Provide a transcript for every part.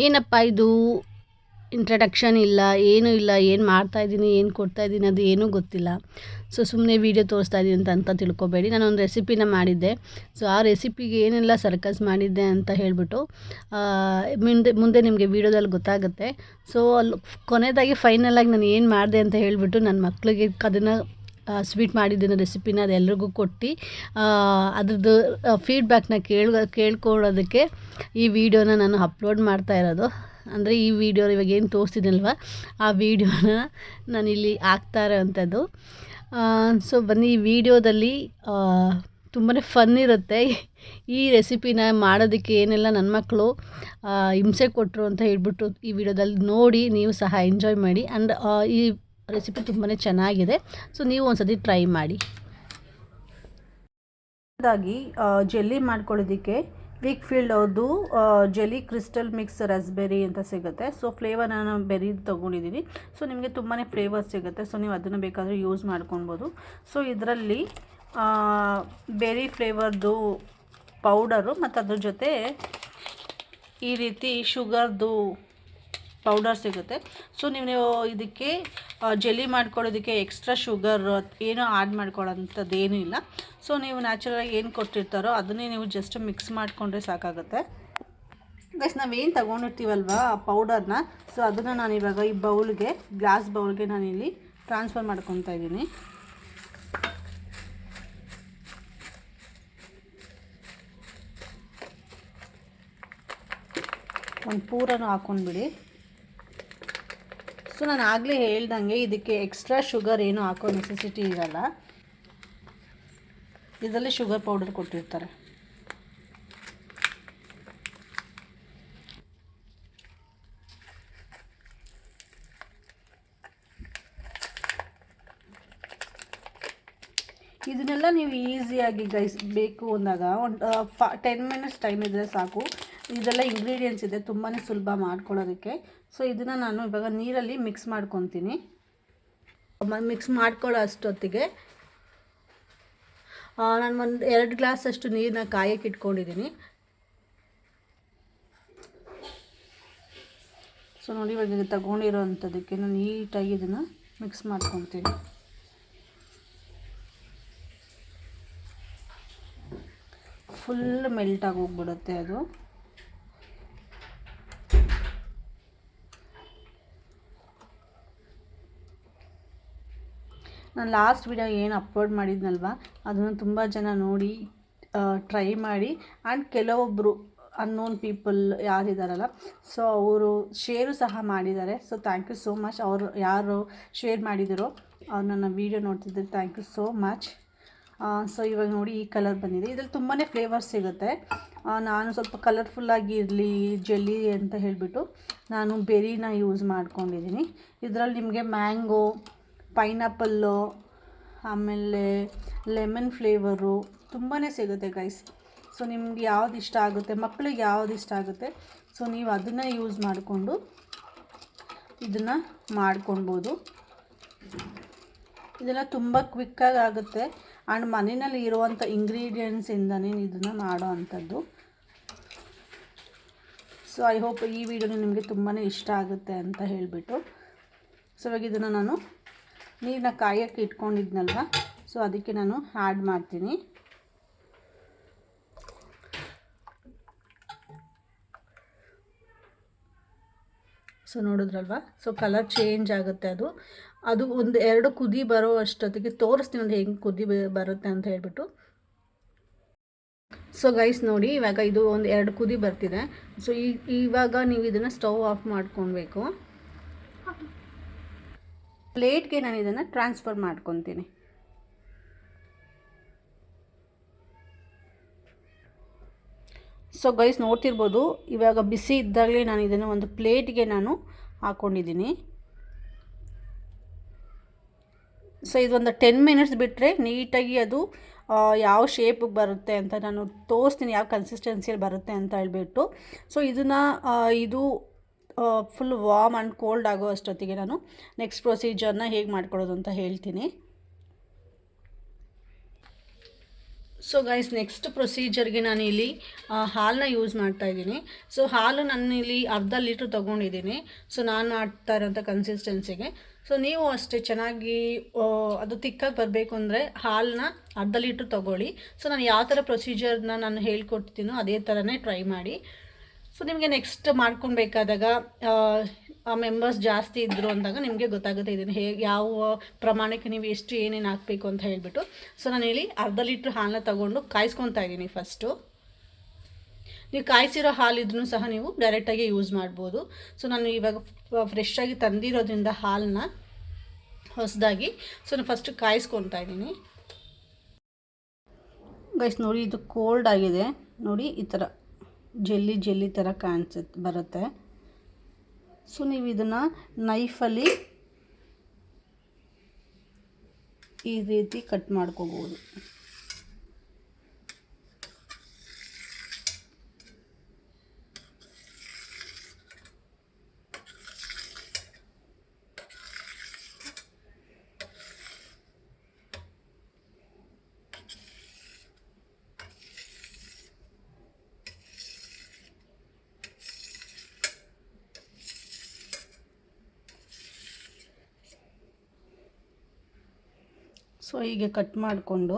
ಏನಪ್ಪ ಇದು ಇಂಟ್ರಡಕ್ಷನ್ ಇಲ್ಲ, ಏನೂ ಇಲ್ಲ, ಏನು ಮಾಡ್ತಾಯಿದ್ದೀನಿ, ಏನು ಕೊಡ್ತಾಯಿದ್ದೀನಿ ಅದು ಏನೂ ಗೊತ್ತಿಲ್ಲ. ಸೊ ಸುಮ್ಮನೆ ವೀಡಿಯೋ ತೋರಿಸ್ತಾ ಇದ್ದೀನಿ ಅಂತ ತಿಳ್ಕೊಬೇಡಿ. ನಾನೊಂದು ರೆಸಿಪಿನ ಮಾಡಿದ್ದೆ. ಸೊ ಆ ರೆಸಿಪಿಗೆ ಏನೆಲ್ಲ ಸರ್ಕಸ್ ಮಾಡಿದ್ದೆ ಅಂತ ಹೇಳಿಬಿಟ್ಟು ಮುಂದೆ ನಿಮಗೆ ವೀಡಿಯೋದಲ್ಲಿ ಗೊತ್ತಾಗುತ್ತೆ. ಸೊ ಅಲ್ಲಿ ಕೊನೆಯದಾಗಿ ಫೈನಲಾಗಿ ನಾನು ಏನು ಮಾಡಿದೆ ಅಂತ ಹೇಳಿಬಿಟ್ಟು ನನ್ನ ಮಕ್ಕಳಿಗೆ ಅದನ್ನು ಸ್ವೀಟ್ ಮಾಡಿದ್ದೀನಿ ರೆಸಿಪಿನ ಅದೆಲ್ರಿಗೂ ಕೊಟ್ಟು ಅದ್ರದ್ದು ಫೀಡ್ಬ್ಯಾಕ್ನ ಕೇಳ್ಕೊಳ್ಳೋದಕ್ಕೆ ಈ ವಿಡಿಯೋನ ನಾನು ಅಪ್ಲೋಡ್ ಮಾಡ್ತಾ ಇರೋದು. ಅಂದರೆ ಈ ವಿಡಿಯೋ ಇವಾಗ ಏನು ತೋರಿಸ್ತಿದ್ದೀನಲ್ವ ಆ ವಿಡಿಯೋನ ನಾನಿಲ್ಲಿ ಹಾಕ್ತಾ ಇರೋವಂಥದ್ದು. ಸೊ ಬನ್ನಿ, ಈ ವಿಡಿಯೋದಲ್ಲಿ ತುಂಬಾ ಫನ್ ಇರುತ್ತೆ. ಈ ರೆಸಿಪಿನ ಮಾಡೋದಕ್ಕೆ ಏನೆಲ್ಲ ನನ್ನ ಮಕ್ಕಳು ಹಿಂಸೆ ಕೊಟ್ಟರು ಅಂತ ಹೇಳ್ಬಿಟ್ಟು ಈ ವಿಡಿಯೋದಲ್ಲಿ ನೋಡಿ ನೀವು ಸಹ ಎಂಜಾಯ್ ಮಾಡಿ. ಆ್ಯಂಡ್ ಈ ರೆಸಿಪಿ ತುಂಬಾ ಚೆನ್ನಾಗಿದೆ. ಸೊ ನೀವು ಒಂದ್ಸತಿ ಟ್ರೈ ಮಾಡಿ. ಹಾಗಾಗಿ ಜೆಲ್ಲಿ ಮಾಡ್ಕೊಳ್ಳೋದಕ್ಕೆ ವೀಕ್ಫೀಲ್ಡ್ ಅವ್ರದ್ದು ಜೆಲ್ಲಿ ಕ್ರಿಸ್ಟಲ್ ಮಿಕ್ಸ್ ರಸ್ಬೆರಿ ಅಂತ ಸಿಗುತ್ತೆ. ಸೊ ಫ್ಲೇವರ್ ನಾನು ಬೆರಿ ತೊಗೊಂಡಿದ್ದೀನಿ. ಸೊ ನಿಮಗೆ ತುಂಬಾ ಫ್ಲೇವರ್ ಸಿಗುತ್ತೆ. ಸೊ ನೀವು ಅದನ್ನು ಬೇಕಾದರೆ ಯೂಸ್ ಮಾಡ್ಕೊಳ್ಬೋದು. ಸೊ ಇದರಲ್ಲಿ ಬೆರಿ ಫ್ಲೇವರ್ದು ಪೌಡರು ಮತ್ತು ಅದ್ರ ಜೊತೆ ಈ ರೀತಿ ಶುಗರ್ದು ಪೌಡರ್ ಸಿಗುತ್ತೆ. ಸೊ ನೀವು ಇದಕ್ಕೆ ಜೆಲ್ಲಿ ಮಾಡ್ಕೊಳ್ಳೋದಕ್ಕೆ ಎಕ್ಸ್ಟ್ರಾ ಶುಗರ್ ಏನೂ ಆ್ಯಡ್ ಮಾಡ್ಕೊಳ್ಳೋಂಥದ್ದೇನೂ ಇಲ್ಲ. ಸೊ ನೀವು ನ್ಯಾಚುರಲಾಗಿ ಏನು ಕೊಟ್ಟಿರ್ತಾರೋ ಅದನ್ನೇ ನೀವು ಜಸ್ಟ್ ಮಿಕ್ಸ್ ಮಾಡಿಕೊಂಡ್ರೆ ಸಾಕಾಗುತ್ತೆ. ಗೈಸ್, ನಾವೇನು ತಗೊಂಡಿರ್ತೀವಲ್ವ ಆ ಪೌಡರ್ನ, ಸೊ ಅದನ್ನು ನಾನು ಇವಾಗ ಈ ಬೌಲ್ಗೆ, ಗ್ಲಾಸ್ ಬೌಲ್ಗೆ ನಾನಿಲ್ಲಿ ಟ್ರಾನ್ಸ್ಫರ್ ಮಾಡ್ಕೊತಾ ಇದ್ದೀನಿ. ಒಂದು ಪೂರನೂ ಹಾಕ್ಕೊಂಡ್ಬಿಡಿ. ಸೊ ನಾನು ಆಗಲೇ ಹೇಳ್ದಂಗೆ ಇದಕ್ಕೆ ಎಕ್ಸ್ಟ್ರಾ ಶುಗರ್ ಏನು ಹಾಕೋ ನೆಸೆಸಿಟಿ ಇರಲ್ಲ. ಇದರಲ್ಲಿ ಶುಗರ್ ಪೌಡರ್ ಕೊಟ್ಟಿರ್ತಾರೆ. ಇದನ್ನೆಲ್ಲ ನೀವು ಈಸಿಯಾಗಿ ಗೈಸ್ ಬೇಕು ಅಂದಾಗ ಒಂದು 10 ಮಿನಿಟ್ಸ್ ಟೈಮ್ ಇದ್ದರೆ ಸಾಕು. ಇದೆಲ್ಲ ಇಂಗ್ರೀಡಿಯೆಂಟ್ಸ್ ಇದೆ, ತುಂಬಾ ಸುಲಭ ಮಾಡ್ಕೊಳ್ಳೋದಕ್ಕೆ. ಸೊ ಇದನ್ನು ನಾನು ಇವಾಗ ನೀರಲ್ಲಿ ಮಿಕ್ಸ್ ಮಾಡ್ಕೊತೀನಿ. ಮಿಕ್ಸ್ ಮಾಡ್ಕೊಳ್ಳೋ ಅಷ್ಟೊತ್ತಿಗೆ ನಾನು ಒಂದು 2 ಗ್ಲಾಸಷ್ಟು ನೀರನ್ನ ಕಾಯಕ್ಕೆ ಇಟ್ಕೊಂಡಿದ್ದೀನಿ. ಸೊ ನೋಡಿ, ಇವಾಗ ತಗೊಂಡಿರೋ ಅಂಥದ್ದಕ್ಕೆ ನಾನು ನೀಟಾಗಿ ಇದನ್ನು ಮಿಕ್ಸ್ ಮಾಡ್ಕೊತೀನಿ. ಫುಲ್ ಮೆಲ್ಟಾಗಿ ಹೋಗ್ಬಿಡುತ್ತೆ ಅದು. ನಾನು ಲಾಸ್ಟ್ ವಿಡಿಯೋ ಏನು ಅಪ್ಲೋಡ್ ಮಾಡಿದ್ನಲ್ವ ಅದನ್ನು ತುಂಬ ಜನ ನೋಡಿ ಟ್ರೈ ಮಾಡಿ. ಆ್ಯಂಡ್ ಕೆಲವೊಬ್ಬರು ಅನ್ನೋನ್ ಪೀಪಲ್ ಯಾರಿದ್ದಾರಲ್ಲ, ಸೊ ಅವರು ಶೇರು ಸಹ ಮಾಡಿದ್ದಾರೆ. So thank you so much. ಅವರು ಯಾರು ಶೇರ್ ಮಾಡಿದಿರೋ ಅವ್ರು ನನ್ನ ವೀಡಿಯೋ ನೋಡ್ತಿದ್ದಾರೆ, thank you so much. So ಇವಾಗ ನೋಡಿ ಈ ಕಲರ್ ಬಂದಿದೆ. ಇದರಲ್ಲಿ ತುಂಬಾ ಫ್ಲೇವರ್ಸ್ ಸಿಗುತ್ತೆ. ನಾನು ಸ್ವಲ್ಪ ಕಲರ್ಫುಲ್ಲಾಗಿ ಇರಲಿ ಜೆಲ್ಲಿ ಅಂತ ಹೇಳಿಬಿಟ್ಟು ನಾನು ಬೆರಿನ ಯೂಸ್ ಮಾಡ್ಕೊಂಡಿದ್ದೀನಿ. ಇದರಲ್ಲಿ ನಿಮಗೆ ಮ್ಯಾಂಗೋ, ಪೈನಾಪಲ್ಲು, ಆಮೇಲೆ ಲೆಮನ್ ಫ್ಲೇವರು ತುಂಬಾ ಸಿಗುತ್ತೆ ಗೈಸ್. ಸೊ ನಿಮ್ಗೆ ಯಾವ್ದು ಇಷ್ಟ ಆಗುತ್ತೆ, ಮಕ್ಕಳಿಗೆ ಯಾವ್ದು ಇಷ್ಟ ಆಗುತ್ತೆ, ಸೊ ನೀವು ಅದನ್ನು ಯೂಸ್ ಮಾಡಿಕೊಂಡು ಇದನ್ನು ಮಾಡ್ಕೊಳ್ಬೋದು. ಇದೆಲ್ಲ ತುಂಬ ಕ್ವಿಕ್ಕಾಗಿ ಆಗುತ್ತೆ. ಆ್ಯಂಡ್ ಮನೆಯಲ್ಲಿ ಇರುವಂಥ ಇಂಗ್ರೀಡಿಯೆಂಟ್ಸಿಂದನೇ ಇದನ್ನು ಮಾಡೋ ಅಂಥದ್ದು. ಸೊ ಐ ಹೋಪ್ ಈ ವಿಡಿಯೋನು ನಿಮಗೆ ತುಂಬಾ ಇಷ್ಟ ಆಗುತ್ತೆ ಅಂತ ಹೇಳಿಬಿಟ್ಟು, ಸೊ ಇವಾಗ ಇದನ್ನು ನಾನು ನೀರನ್ನ ಕಾಯಕ್ಕೆ ಇಟ್ಕೊಂಡಿದ್ನಲ್ವ, ಸೊ ಅದಕ್ಕೆ ನಾನು ಆ್ಯಡ್ ಮಾಡ್ತೀನಿ. ಸೊ ನೋಡಿದ್ರಲ್ವ, ಸೊ ಕಲರ್ ಚೇಂಜ್ ಆಗುತ್ತೆ. ಅದು ಒಂದು 2 ಕುದಿ ಬರೋ ಅಷ್ಟೊತ್ತಿಗೆ ತೋರಿಸ್ತೀನಿ ಒಂದು ಹೆಂಗೆ ಕುದಿ ಬರುತ್ತೆ ಅಂತ ಹೇಳ್ಬಿಟ್ಟು. ಸೊ ಗೈಸ್ ನೋಡಿ, ಇವಾಗ ಇದು ಒಂದು 2 ಕುದಿ ಬರ್ತಿದೆ. ಸೊ ಇವಾಗ ನೀವು ಇದನ್ನು ಸ್ಟವ್ ಆಫ್ ಮಾಡ್ಕೊಳ್ಬೇಕು. ಪ್ಲೇಟ್ಗೆ ನಾನು ಇದನ್ನು ಟ್ರಾನ್ಸ್ಫರ್ ಮಾಡ್ಕೊತೀನಿ. ಸೊ ಗೈಸ್ ನೋಡ್ತಿರ್ಬೋದು, ಇವಾಗ ಬಿಸಿ ಇದ್ದಾಗಲೇ ನಾನು ಇದನ್ನು ಒಂದು ಪ್ಲೇಟ್ಗೆ ನಾನು ಹಾಕ್ಕೊಂಡಿದ್ದೀನಿ. ಸೊ ಇದೊಂದು 10 ಮಿನಿಟ್ಸ್ ಬಿಟ್ಟರೆ ನೀಟಾಗಿ ಅದು ಯಾವ ಶೇಪಿಗೆ ಬರುತ್ತೆ ಅಂತ ನಾನು ತೋರಿಸ್ತೀನಿ, ಯಾವ ಕನ್ಸಿಸ್ಟೆನ್ಸಿಯಲ್ಲಿ ಬರುತ್ತೆ ಅಂತ ಹೇಳ್ಬಿಟ್ಟು. ಸೊ ಇದನ್ನು ಇದು ಫುಲ್ ವಾರ್ಮ್ ಆ್ಯಂಡ್ ಕೋಲ್ಡ್ ಆಗೋ ಅಷ್ಟೊತ್ತಿಗೆ ನಾನು ನೆಕ್ಸ್ಟ್ ಪ್ರೊಸೀಜರ್ನ ಹೇಗೆ ಮಾಡ್ಕೊಳ್ಳೋದು ಅಂತ ಹೇಳ್ತೀನಿ. ಸೊ ಗೈಸ್, ನೆಕ್ಸ್ಟ್ ಪ್ರೊಸೀಜರ್ಗೆ ನಾನು ಇಲ್ಲಿ ಹಾಲನ್ನ ಯೂಸ್ ಮಾಡ್ತಾ ಇದ್ದೀನಿ. ಸೊ ಹಾಲು ನಾನು ಇಲ್ಲಿ ಅರ್ಧ ಲೀಟ್ರ್ ತೊಗೊಂಡಿದ್ದೀನಿ. ಸೊ ನಾನು ಮಾಡ್ತಾ ಇರೋಂಥ ಕನ್ಸಿಸ್ಟೆನ್ಸಿಗೆ. ಸೊ ನೀವು ಅಷ್ಟೇ ಚೆನ್ನಾಗಿ ಅದು ತಿಕ್ಕಾಗಿ ಬರಬೇಕು ಅಂದರೆ ಹಾಲನ್ನ ಅರ್ಧ ಲೀಟ್ರ್ ತೊಗೊಳ್ಳಿ. ಸೊ ನಾನು ಯಾವ ಥರ ಪ್ರೊಸೀಜರ್ನ ನಾನು ಹೇಳ್ಕೊಡ್ತೀನೋ ಅದೇ ಥರನೇ ಟ್ರೈ ಮಾಡಿ. ಸೊ ನಿಮಗೆ ನೆಕ್ಸ್ಟ್ ಮಾಡ್ಕೊಳ್ಬೇಕಾದಾಗ ಮೆಂಬರ್ಸ್ ಜಾಸ್ತಿ ಇದ್ದರು ಅಂದಾಗ ನಿಮಗೆ ಗೊತ್ತಾಗುತ್ತೆ ಇದನ್ನು ಹೇಗೆ ಯಾವ ಪ್ರಮಾಣಕ್ಕೆ ನೀವು ಎಷ್ಟು ಏನೇನು ಹಾಕಬೇಕು ಅಂತ ಹೇಳಿಬಿಟ್ಟು. ಸೊ ನಾನು ಇಲ್ಲಿ ಅರ್ಧ ಲೀಟ್ರ್ ಹಾಲನ್ನ ತಗೊಂಡು ಕಾಯಿಸ್ಕೊತಾ ಇದ್ದೀನಿ ಫಸ್ಟು. ನೀವು ಕಾಯಿಸಿರೋ ಹಾಲಿದ್ರೂ ಸಹ ನೀವು ಡೈರೆಕ್ಟಾಗಿ ಯೂಸ್ ಮಾಡ್ಬೋದು. ಸೊ ನಾನು ಇವಾಗ ಫ್ರೆಶ್ಶಾಗಿ ತಂದಿರೋದ್ರಿಂದ ಹಾಲನ್ನ ಹೊಸದಾಗಿ ನಾನು ಫಸ್ಟು ಕಾಯಿಸ್ಕೊತಾ ಇದ್ದೀನಿ. ಗೈಸ್ ನೋಡಿ, ಇದು ಕೋಲ್ಡ್ ಆಗಿದೆ ನೋಡಿ, ಈ ಥರ ಜೆಲ್ಲಿ ಜೆಲ್ಲಿ ಥರ ಬರುತ್ತೆ. ಸೊ ನೀವು ಇದನ್ನು ನೈಫಲ್ಲಿ ಈ ರೀತಿ ಕಟ್ ಮಾಡ್ಕೋಬೋದು. ಸೊ ಹೀಗೆ ಕಟ್ ಮಾಡಿಕೊಂಡು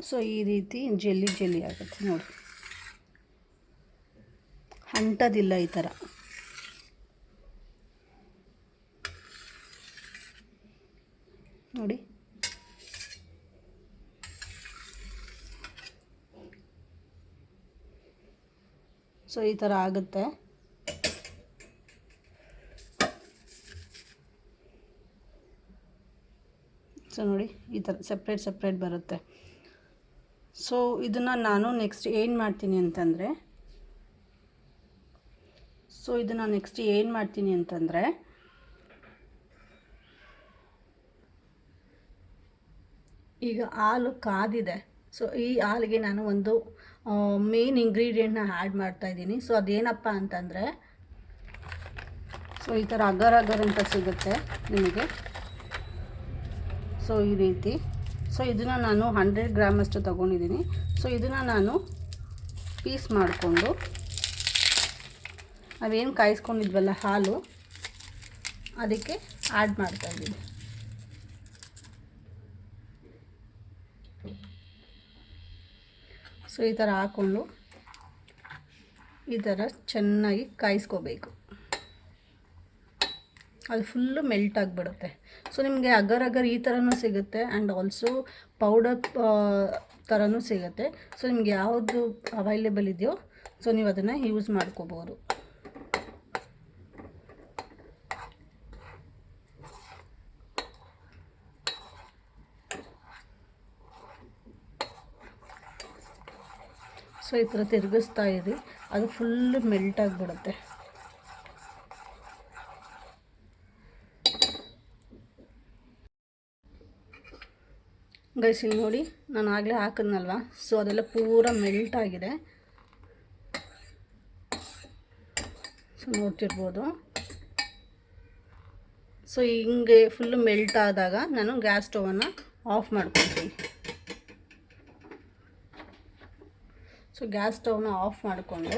ಸೊ ಈ ರೀತಿ ಜೆಲ್ಲಿ ಜೆಲ್ಲಿ ಆಗುತ್ತೆ ನೋಡಿ, ಅಂಟೋದಿಲ್ಲ ಈ ಥರ. ನೋಡಿ, ಸೊ ಈ ಥರ ಆಗುತ್ತೆ. ಸೊ ನೋಡಿ, ಈ ಥರ ಸಪ್ರೇಟ್ ಬರುತ್ತೆ. ಸೊ ಇದನ್ನು ನಾನು ನೆಕ್ಸ್ಟ್ ಏನು ಮಾಡ್ತೀನಿ ಅಂತಂದರೆ ಈಗ ಹಾಲು ಕಾದಿದೆ. ಸೊ ಈ ಹಾಲಿಗೆ ನಾನು ಒಂದು ಮೇನ್ ಇಂಗ್ರೀಡಿಯೆಂಟ್ನ ಆ್ಯಡ್ ಮಾಡ್ತಾಯಿದ್ದೀನಿ. ಸೊ ಅದೇನಪ್ಪ ಅಂತಂದರೆ, ಸೊ ಈ ಥರ ಅಗರ್ ಅಂತ ಸಿಗುತ್ತೆ ನಿಮಗೆ. ಸೊ ಈ ರೀತಿ. ಸೊ ಇದನ್ನು ನಾನು 100 ಗ್ರಾಮ್ ಅಷ್ಟು ತೊಗೊಂಡಿದ್ದೀನಿ. ಸೊ ಇದನ್ನು ನಾನು ಪೀಸ್ ಮಾಡಿಕೊಂಡು ನಾವೇನು ಕಾಯಿಸ್ಕೊಂಡಿದ್ವಲ್ಲ ಹಾಲು, ಅದಕ್ಕೆ ಆ್ಯಡ್ ಮಾಡ್ತಾಯಿದ್ದೀನಿ. ಸೊ ಈ ಥರ ಹಾಕ್ಕೊಂಡು ಈ ಥರ ಚೆನ್ನಾಗಿ ಕಾಯಿಸ್ಕೋಬೇಕು. ಅದು ಫುಲ್ಲು ಮೆಲ್ಟ್ ಆಗಿಬಿಡುತ್ತೆ. ಸೊ ನಿಮಗೆ ಅಗರ್ ಈ ಥರನೂ ಸಿಗುತ್ತೆ ಆ್ಯಂಡ್ ಆಲ್ಸೋ ಪೌಡರ್ ಥರನೂ ಸಿಗುತ್ತೆ. ಸೊ ನಿಮಗೆ ಯಾವುದು ಅವೈಲೇಬಲ್ ಇದೆಯೋ ಸೊ ನೀವು ಅದನ್ನು ಯೂಸ್ ಮಾಡ್ಕೋಬೋದು. ಸೊ ಈ ಥರ ತಿರುಗಿಸ್ತಾ ಇರಿ, ಅದು ಫುಲ್ಲು ಮೆಲ್ಟ್ ಆಗಿಬಿಡುತ್ತೆ. ಗೈಸ್ ಇಲ್ಲಿ ನೋಡಿ, ನಾನು ಆಗಲೇ ಹಾಕಿದ್ನಲ್ವ, ಸೊ ಅದೆಲ್ಲ ಪೂರ ಮೆಲ್ಟ್ ಆಗಿದೆ. ಸೊ ನೋಡ್ತಿರ್ಬೋದು. ಸೊ ಹಿಂಗೆ ಫುಲ್ಲು ಮೆಲ್ಟ್ ಆದಾಗ ನಾನು ಗ್ಯಾಸ್ ಸ್ಟವನ್ನು ಆಫ್ ಮಾಡ್ಕೊತೀನಿ. ಸೊ ಗ್ಯಾಸ್ ಸ್ಟವ್ನ ಆಫ್ ಮಾಡಿಕೊಂಡು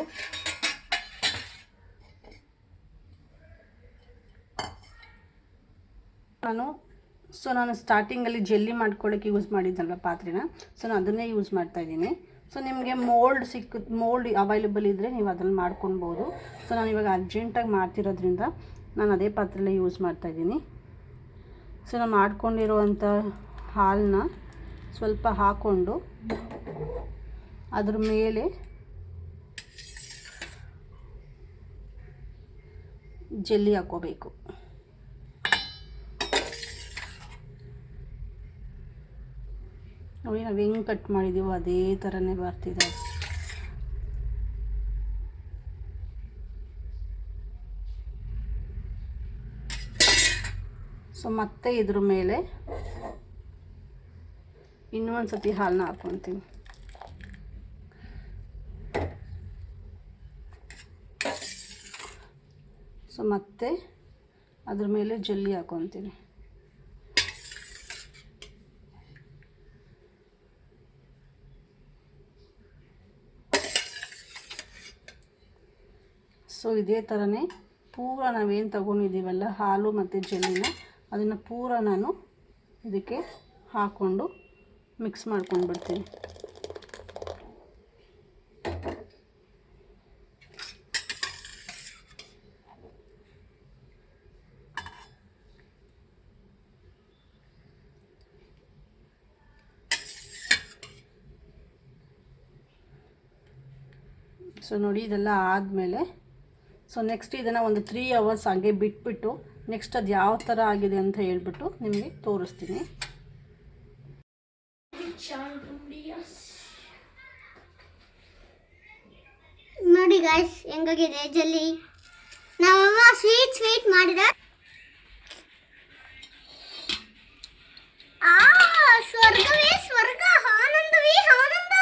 ನಾನು ಸ್ಟಾರ್ಟಿಂಗಲ್ಲಿ ಜೆಲ್ಲಿ ಮಾಡ್ಕೊಳ್ಳೋಕ್ಕೆ ಯೂಸ್ ಮಾಡಿದ್ದಲ್ಲ ಪಾತ್ರೆನ, ಸೊ ನಾನು ಅದನ್ನೇ ಯೂಸ್ ಮಾಡ್ತಾಯಿದ್ದೀನಿ. ಸೊ ನಿಮಗೆ ಮೋಲ್ಡ್ ಅವೈಲೇಬಲ್ ಇದ್ದರೆ ನೀವು ಅದ್ರಲ್ಲಿ ಮಾಡ್ಕೊಳ್ಬೋದು. ಸೊ ನಾನು ಇವಾಗ ಅರ್ಜೆಂಟಾಗಿ ಮಾಡ್ತಿರೋದ್ರಿಂದ ನಾನು ಅದೇ ಪಾತ್ರೆಯಲ್ಲೇ ಯೂಸ್ ಮಾಡ್ತಾಯಿದ್ದೀನಿ. ಸೊ ನಾನು ಮಾಡ್ಕೊಂಡಿರುವಂಥ ಹಾಲನ್ನ ಸ್ವಲ್ಪ ಹಾಕ್ಕೊಂಡು ಅದ್ರ ಮೇಲೆ ಜೆಲ್ಲಿ ಹಾಕ್ಕೋಬೇಕು. ನೋಡಿ, ನಾವು ಹೆಂಗೆ ಕಟ್ ಮಾಡಿದ್ದೀವೋ ಅದೇ ಥರನೇ ಬರ್ತಿದೆ. ಸೊ ಮತ್ತೆ ಇದ್ರ ಮೇಲೆ ಇನ್ನೂ ಒಂದು ಸತಿ ಹಾಲನ್ನ ಹಾಕ್ಕೊತೀನಿ. ಸೊ ಸೊ ಮತ್ತೆ ಅದ್ರ ಮೇಲೆ ಜೆಲ್ಲಿ ಹಾಕೊತೀನಿ. ಸೊ ಇದೇ ಥರನೇ ಪೂರ ನಾವೇನು ತಗೊಂಡಿದ್ದೀವಲ್ಲ ಹಾಲು ಮತ್ತು ಜೆಲ್ಲಿನ ಅದನ್ನು ಪೂರ ನಾನು ಇದಕ್ಕೆ ಹಾಕ್ಕೊಂಡು ಮಿಕ್ಸ್ ಮಾಡ್ಕೊಂಡು ಬಿಡ್ತೀನಿ. ಸೊ ನೋಡಿ ಇದೆಲ್ಲ ಆದಮೇಲೆ ಸೊ ನೆಕ್ಸ್ಟ್ ಇದನ್ನು ಒಂದು 3 hours ಹಾಗೆ ಬಿಟ್ಬಿಟ್ಟು ನೆಕ್ಸ್ಟ್ ಅದು ಯಾವ ಥರ ಆಗಿದೆ ಅಂತ ಹೇಳ್ಬಿಟ್ಟು ನಿಮಗೆ ತೋರಿಸ್ತೀನಿ. ನೋಡಿ ಗೈಸ್ ಹೆಂಗಾಗಿದೆ ಜೆಲ್ಲಿ. ನಮ್ಮಮ್ಮ ಸ್ವೀಟ್ ಮಾಡಿದ ಸ್ವರ್ಗವೇ ಸ್ವರ್ಗ, ಆನಂದವೇ ಆನಂದ.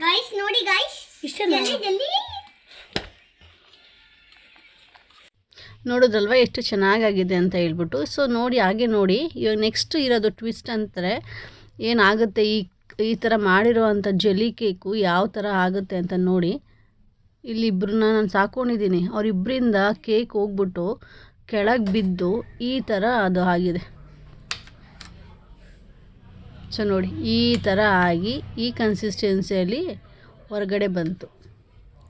ಗೈಸ್ ನೋಡಿ ಗೈಸ್ ಜೆಲ್ಲಿ ನೋಡಿದ್ರಲ್ವ ಎಷ್ಟು ಚೆನ್ನಾಗಾಗಿದೆ ಅಂತ ಹೇಳ್ಬಿಟ್ಟು. ಸೊ ನೋಡಿ ಹಾಗೆ ನೋಡಿ ಇವಾಗ ನೆಕ್ಸ್ಟ್ ಇರೋದು ಟ್ವಿಸ್ಟ್ ಅಂತಾರೆ ಏನಾಗುತ್ತೆ ಈ ಥರ ಮಾಡಿರೋ ಅಂಥ ಜೆಲ್ಲಿ ಕೇಕು ಯಾವ ಥರ ಆಗುತ್ತೆ ಅಂತ ನೋಡಿ. ಇಲ್ಲಿಬ್ಬರನ್ನ ನಾನು ಸಾಕೊಂಡಿದ್ದೀನಿ, ಅವರಿಬ್ಬರಿಂದ ಕೇಕ್ ಹೋಗ್ಬಿಟ್ಟು ಕೆಳಗೆ ಬಿದ್ದು ಈ ಥರ ಅದು ಆಗಿದೆ. ಸೊ ನೋಡಿ ಈ ಥರ ಆಗಿ ಈ ಕನ್ಸಿಸ್ಟೆನ್ಸಿಯಲ್ಲಿ ಹೊರಗಡೆ ಬಂತು.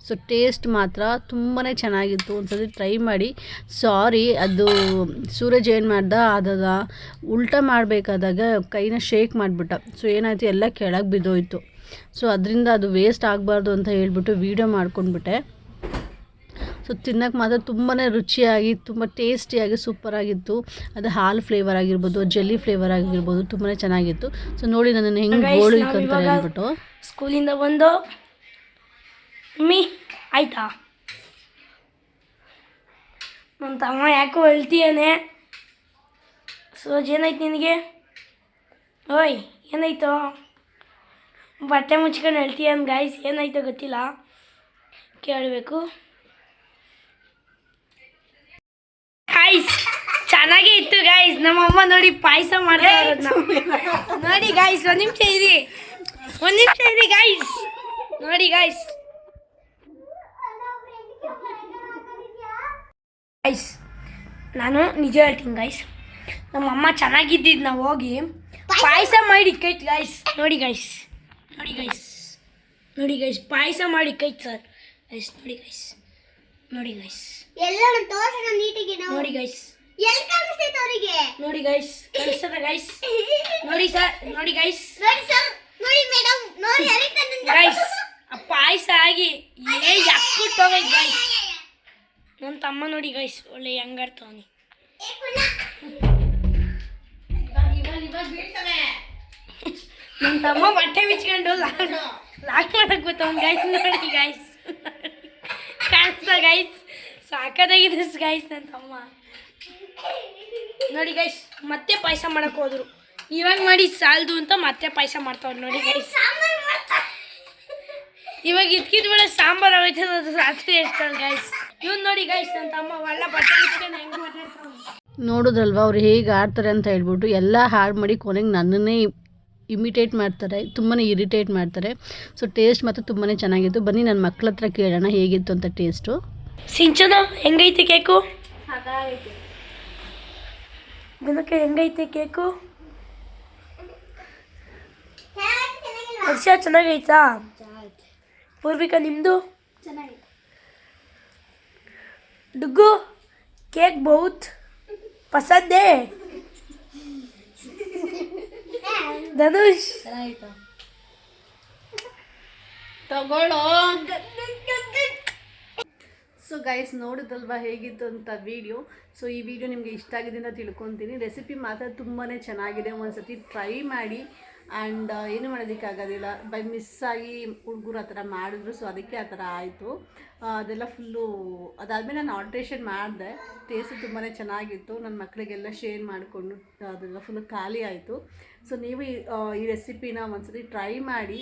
ಸೊ ಟೇಸ್ಟ್ ಮಾತ್ರ ತುಂಬಾ ಚೆನ್ನಾಗಿತ್ತು. ಒಂದ್ಸತಿ ಟ್ರೈ ಮಾಡಿ. ಸಾರಿ, ಅದು ಸೂರಜ್ ಏನು ಮಾಡ್ದ ಅದದ ಉಲ್ಟಾ ಮಾಡಬೇಕಾದಾಗ ಕೈನ ಶೇಕ್ ಮಾಡಿಬಿಟ್ಟ. ಸೊ ಏನಾಯಿತು ಎಲ್ಲ ಕೆಳಗೆ ಬಿದ್ದೋಯ್ತು. ಸೊ ಅದರಿಂದ ಅದು ವೇಸ್ಟ್ ಆಗಬಾರ್ದು ಅಂತ ಹೇಳ್ಬಿಟ್ಟು ವೀಡಿಯೋ ಮಾಡ್ಕೊಂಡ್ಬಿಟ್ಟೆ. ಸೊ ತಿನ್ನೋಕ್ಕೆ ಮಾತ್ರ ತುಂಬಾ ರುಚಿಯಾಗಿ ತುಂಬ ಟೇಸ್ಟಿಯಾಗಿ ಸೂಪರಾಗಿತ್ತು. ಅದು ಹಾಲು ಫ್ಲೇವರ್ ಆಗಿರ್ಬೋದು, ಜೆಲ್ಲಿ ಫ್ಲೇವರ್ ಆಗಿರ್ಬೋದು, ತುಂಬಾ ಚೆನ್ನಾಗಿತ್ತು. ಸೊ ನೋಡಿ ನನ್ನನ್ನು ಹೆಂಗೆ ಗೋಳು ಇಕ್ಕಂತಾರೆ ಅಂದ್ಬಿಟ್ಟು ಸ್ಕೂಲಿಂದ ಬಂದು ಮಮ್ಮಿ ಆಯ್ತಾ ನನ್ನ ತಮ್ಮ ಯಾಕೋ ಹೇಳ್ತೀಯಾನೆ. ಸೋಜ್ ಏನಾಯ್ತು ನಿನಗೆ? ಓಯ್ ಏನಾಯ್ತು? ಬಟ್ಟೆ ಮುಚ್ಕೊಂಡು ಹೇಳ್ತೀಯನ್ ಗಾಯ್ಸ್, ಏನಾಯ್ತೋ ಗೊತ್ತಿಲ್ಲ, ಕೇಳಬೇಕು. ಗಾಯ್ಸ್ ಚೆನ್ನಾಗೇ ಇತ್ತು ಗಾಯ್ಸ್. ನಮ್ಮಮ್ಮ ನೋಡಿ ಪಾಯಸ ಮಾಡ್ತಾ ಇರೋದು ನೋಡಿ ಗಾಯ್ಸ್. ಒಂದು ನಿಮಿಷ ಇರಿ ಗಾಯ್ಸ್. ನೋಡಿ ಗಾಯ್ಸ್ ನಾನು ನಿಜ ಹೇಳ್ತೀನಿ ಗಾಯ್ಸ್, ನಮ್ಮಮ್ಮ ಚೆನ್ನಾಗಿದ್ದಿದ್ದು ನಾವು ಹೋಗಿ ಪಾಯಸ ಮಾಡಿ ಕೈಟ್ ಗಾಯ್ಸ್. ನೋಡಿ ಗಾಯ್ಸ್ ಪಾಯಸ ಮಾಡಿ ಕೈಟ್ ಸರ್ ಗೈಸ್. ನೋಡಿ ಗೈಸ್ ಎಲ್ಲರೂ ತೋರಿಸೋಣ ನೀಟಿಗೆ. ನೋಡಿ ಗೈಸ್ ಎಲ್ಲಿ ಕಾಣಿಸ್ತೈತೆ ಅವರಿಗೆ? ನೋಡಿ ಗೈಸ್ ಕಾಣಿಸ್ತದ ಗೈಸ್? ನೋಡಿ ಸರ್, ನೋಡಿ ಗೈಸ್, ನೋಡಿ ಸರ್, ನೋಡಿ ಮೇಡಮ್, ನೋಡಿ ಹರಿತಾನೆ ಗೈಸ್. ಆ ಪಾಯಸ ಆಗಿ ಯಾಕುಟ್ಟು ಹೋಗೈತೆ ಗೈಸ್. ನನ್ನ ತಮ್ಮ ನೋಡಿ ಗೈಸ್ ಒಳ್ಳೆ ಹೆಂಗಾಡ್ತಾವನಿ. ನನ್ನ ತಮ್ಮ ಬಟ್ಟೆ ಬಿಚ್ಕೊಂಡು ಲಾಕ್ ಮಾಡಕ್ ಗೊತ್ತವನ್ ಗೈಸ್. ನೋಡಿ ಗೈಸ್ ಕಾಣಿಸ್ತಾ ಗೈಸ್, ಸಾಕಾಗಿದೆ ಗೈಸ್ ನನ್ನ ತಮ್ಮ. ನೋಡಿ ಗೈಸ್ ಮತ್ತೆ ಪಾಯಸ ಮಾಡಕ್ ಹೋದ್ರು. ಇವಾಗ ಮಾಡಿ ಸಾಲದು ಅಂತ ಮತ್ತೆ ಪಾಯಸ ಮಾಡ್ತಾವ್ರು. ನೋಡಿ ಗೈಸ್ ಇವಾಗ ಇದ್ಕಿದ್ ಬೇಡ ಸಾಂಬಾರು ಆಗೋಯ್ತದ, ಅದು ರಾತ್ರಿ ಇರ್ತಾಳೆ ಗೈಸ್. ಇವ್ನು ನೋಡಿ ಗೈಸ್ ನನ್ನ ತಮ್ಮ ಒಳ್ಳ ಬಟ್ಟೆ ಬಿಚ್ಕೊಂಡು ಹೆಂಗೆ ಮಾತಾಡ್ತಾವ. ನೋಡಿದ್ರಲ್ವ ಅವ್ರು ಹೇಗೆ ಆಡ್ತಾರೆ ಅಂತ ಹೇಳ್ಬಿಟ್ಟು ಎಲ್ಲ ಹಾಳು ಮಾಡಿ ಕೊನೆಗೆ ನನ್ನನ್ನೇ ಇಮಿಟೇಟ್ ಮಾಡ್ತಾರೆ, ತುಂಬಾ ಇರಿಟೇಟ್ ಮಾಡ್ತಾರೆ. ಸೊ ಟೇಸ್ಟ್ ಮಾತ್ರ ತುಂಬಾ ಚೆನ್ನಾಗಿತ್ತು. ಬನ್ನಿ ನನ್ನ ಮಕ್ಕಳ ಹತ್ರ ಕೇಳೋಣ ಹೇಗಿತ್ತು ಅಂತ ಟೇಸ್ಟು. ಸಿಂಚನ ಹೆಂಗೈತೆ ಕೇಕು? ಗುಣಕ್ಕೆ ಹೆಂಗೈತೆ ಕೇಕು? ವರ್ಷ ಚೆನ್ನಾಗೈತಾ? ಪೂರ್ವಿಕಾ ನಿಮ್ಮದು? ಡುಗ್ಗು ಕೇಕ್ ಬಹುತ್ ಪಸಂದ್ ಹೈ? ಧನುಷ್ ತಗೊಳ್ಳೋ. ಸೊ ಗೈಸ್ ನೋಡಿದಲ್ವಾ ಹೇಗಿತ್ತು ಅಂತ ವಿಡಿಯೋ. ಸೊ ಈ ವಿಡಿಯೋ ನಿಮಗೆ ಇಷ್ಟ ಆಗಿದೆ ಅಂತ ತಿಳ್ಕೊತೀನಿ. ರೆಸಿಪಿ ಮಾತ್ರ ತುಂಬಾ ಚೆನ್ನಾಗಿದೆ, ಒಂದ್ಸತಿ ಟ್ರೈ ಮಾಡಿ. ಆ್ಯಂಡ್ ಏನು ಮಾಡೋದಕ್ಕಾಗೋದಿಲ್ಲ, ಬೈ ಮಿಸ್ಸಾಗಿ ಹುಡುಗರು ಆ ಥರ ಮಾಡಿದ್ರು. ಸೊ ಅದಕ್ಕೆ ಆ ಥರ ಆಯಿತು. ಅದೆಲ್ಲ ಫುಲ್ಲು ಅದಾದಮೇಲೆ ನಾನು ಆಲ್ಟ್ರೇಷನ್ ಮಾಡಿದೆ. ಟೇಸ್ಟ್ ತುಂಬಾ ಚೆನ್ನಾಗಿತ್ತು. ನನ್ನ ಮಕ್ಕಳಿಗೆಲ್ಲ ಶೇರ್ ಮಾಡಿಕೊಂಡು ಅದೆಲ್ಲ ಫುಲ್ಲು ಖಾಲಿ ಆಯಿತು. ಸೊ ನೀವು ಈ ರೆಸಿಪಿನ ಒಂದ್ಸತಿ ಟ್ರೈ ಮಾಡಿ.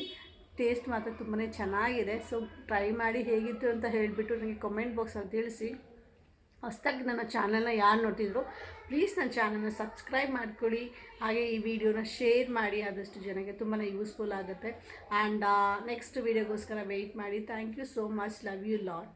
ಟೇಸ್ಟ್ ಮಾತ್ರ ತುಂಬಾ ಚೆನ್ನಾಗಿದೆ. ಸೊ ಟ್ರೈ ಮಾಡಿ ಹೇಗಿತ್ತು ಅಂತ ಹೇಳಿಬಿಟ್ಟು ನನಗೆ ಕಮೆಂಟ್ ಬಾಕ್ಸಲ್ಲಿ ತಿಳಿಸಿ. ಹೊಸದಾಗಿ ನನ್ನ ಚಾನಲ್ನ ಯಾರು ನೋಡ್ತಿದ್ರು ಪ್ಲೀಸ್ ನನ್ನ ಚಾನಲ್ನ ಸಬ್ಸ್ಕ್ರೈಬ್ ಮಾಡ್ಕೊಳ್ಳಿ. ಹಾಗೆ ಈ ವಿಡಿಯೋನ ಶೇರ್ ಮಾಡಿ, ಆದಷ್ಟು ಜನಕ್ಕೆ ತುಂಬಾ ಯೂಸ್ಫುಲ್ ಆಗುತ್ತೆ. ಆ್ಯಂಡ್ ನೆಕ್ಸ್ಟ್ ವೀಡಿಯೋಗೋಸ್ಕರ ವೆಯ್ಟ್ ಮಾಡಿ. Thank you so much. Love you lot.